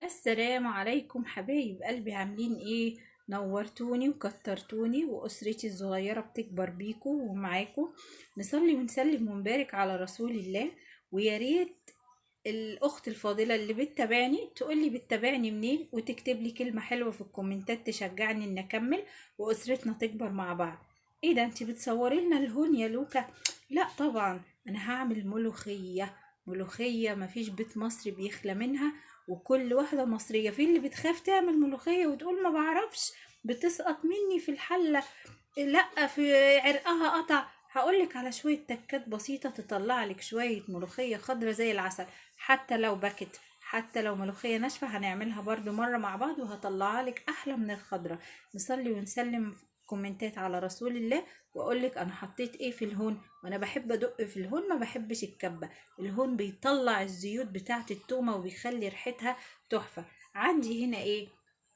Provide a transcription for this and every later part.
السلام عليكم حبايب قلبي، عاملين ايه؟ نورتوني وكترتوني، واسرتي الصغيره بتكبر بيكو ومعاكو. نصلي ونسلم ونبارك على رسول الله. ويا ريت الاخت الفاضله اللي بتتابعني تقولي بتتابعني منين، وتكتب لي كلمه حلوه في الكومنتات تشجعني ان اكمل واسرتنا تكبر مع بعض. ايه ده، انتي بتصوري لنا الهون يا لوكا؟ لا طبعا، انا هعمل ملوخيه. ملوخيه مفيش بيت مصري بيخلى منها، وكل واحده مصريه في اللي بتخاف تعمل ملوخيه وتقول ما بعرفش، بتسقط مني في الحله، لا في عرقها قطع. هقولك على شوية تكات بسيطة تطلع لك شوية ملوخية خضرة زي العسل. حتى لو بكت، حتى لو ملوخية ناشفة، هنعملها برضو مرة مع بعض وهطلعها لك أحلى من الخضرة. نصلي ونسلم كومنتات على رسول الله. واقولك انا حطيت ايه في الهون، وانا بحب ادق في الهون، ما بحبش الكبة. الهون بيطلع الزيوت بتاعة التومة وبيخلي ريحتها تحفة. عندي هنا ايه؟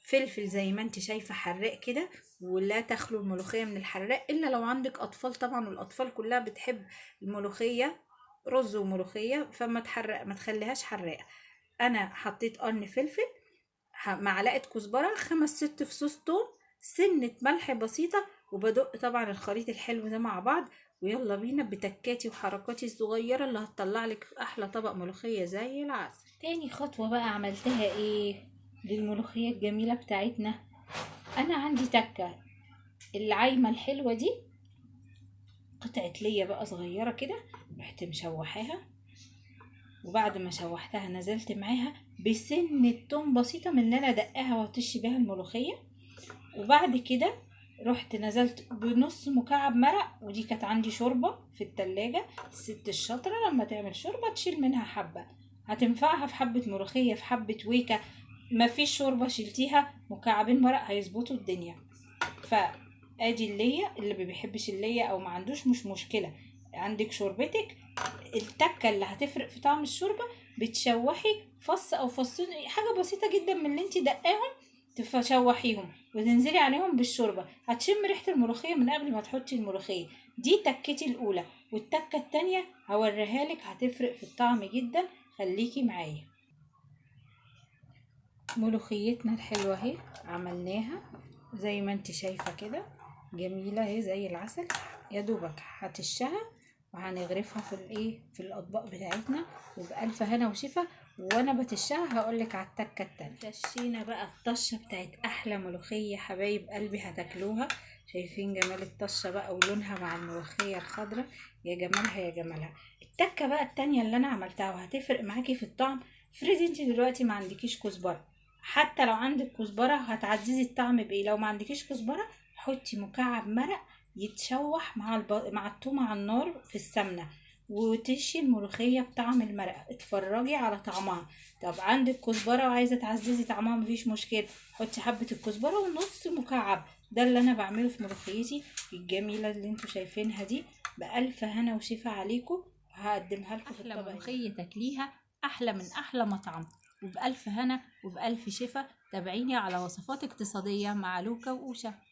فلفل زي ما انت شايفة حراق كده، ولا تخلو الملوخية من الحراق إلا لو عندك أطفال طبعا، والأطفال كلها بتحب الملوخية، رز وملوخية، فما تحرق، ما تخليهاش حراقة. أنا حطيت قرن فلفل، معلقة كزبرة، 5 6 فصوص توم، سنة ملح بسيطة، وبدق طبعا الخليط الحلو ده مع بعض. ويلا بينا بتكاتي وحركاتي الصغيرة اللي هتطلع لك أحلى طبق ملوخية زي العسل. تاني خطوة بقى عملتها ايه للملوخية الجميلة بتاعتنا؟ أنا عندي تكة العايمة الحلوة دي، قطعة ليا بقى صغيرة كده، رحت مشوحاها. وبعد ما شوحتها نزلت معاها بسنة توم بسيطة من اللي انا دقاها وهطش بيها الملوخية. وبعد كده رحت نزلت بنص مكعب مرق، ودي كانت عندي شوربة في التلاجة. الست الشاطرة لما تعمل شوربة تشيل منها حبة، هتنفعها في حبة ملوخية، في حبة ويكة. مفيش شوربة شلتيها، مكعبين مرق هيظبطوا الدنيا. فادي اللية، اللي ما بيحبش اللية او ما عندوش مش مشكلة، عندك شوربتك. التكة اللي هتفرق في طعم الشوربة، بتشوحي فص او فصين، حاجة بسيطة جدا من اللي انت دقاهم، تشوحيهم وتنزلي عليهم بالشوربة، هتشم ريحة الملوخية من قبل ما تحطي الملوخية. دي تكتي الاولى. والتكة التانية هوريها لك، هتفرق في الطعم جدا. خليكي معايا. ملوخيتنا الحلوة اهي، عملناها زي ما انت شايفة كده، جميلة اهي زي العسل. يا دوبك هتشها وهنغرفها في الايه، في الاطباق بتاعتنا، وبألف هنا وشفا. وانا بتشها هقولك على التكة التانية. تشينا بقى الطشة بتاعت احلى ملوخية حبايب قلبي هتاكلوها. شايفين جمال الطشة بقى ولونها مع الملوخية الخضراء؟ يا جمالها يا جمالها. التكة بقى التانية اللي انا عملتها وهتفرق معاكي في الطعم. افرضي انت دلوقتي ما عندكيش كزبرة، حتى لو عندك كزبرة هتعززي الطعم بايه. لو ما عندكيش كزبرة، حطي مكعب مرق يتشوح مع التومة على النار في السمنة، وتشي الملوخية بطعم المرق، اتفرجي على طعمها. طب عندك كزبرة وعايزة تعززي طعمها، مفيش مشكلة، حطي حبة الكزبرة ونص مكعب. ده اللي انا بعمله في ملوخيتي الجميلة اللي انتوا شايفينها دي. بألف هنا وشفا عليكم. هقدمها لكم في الطبق. احلى ملوخية تاكليها، احلى من احلى مطعم، وبألف هنا وبألف شفا. تابعيني على وصفات اقتصادية مع لوكا وأوشا.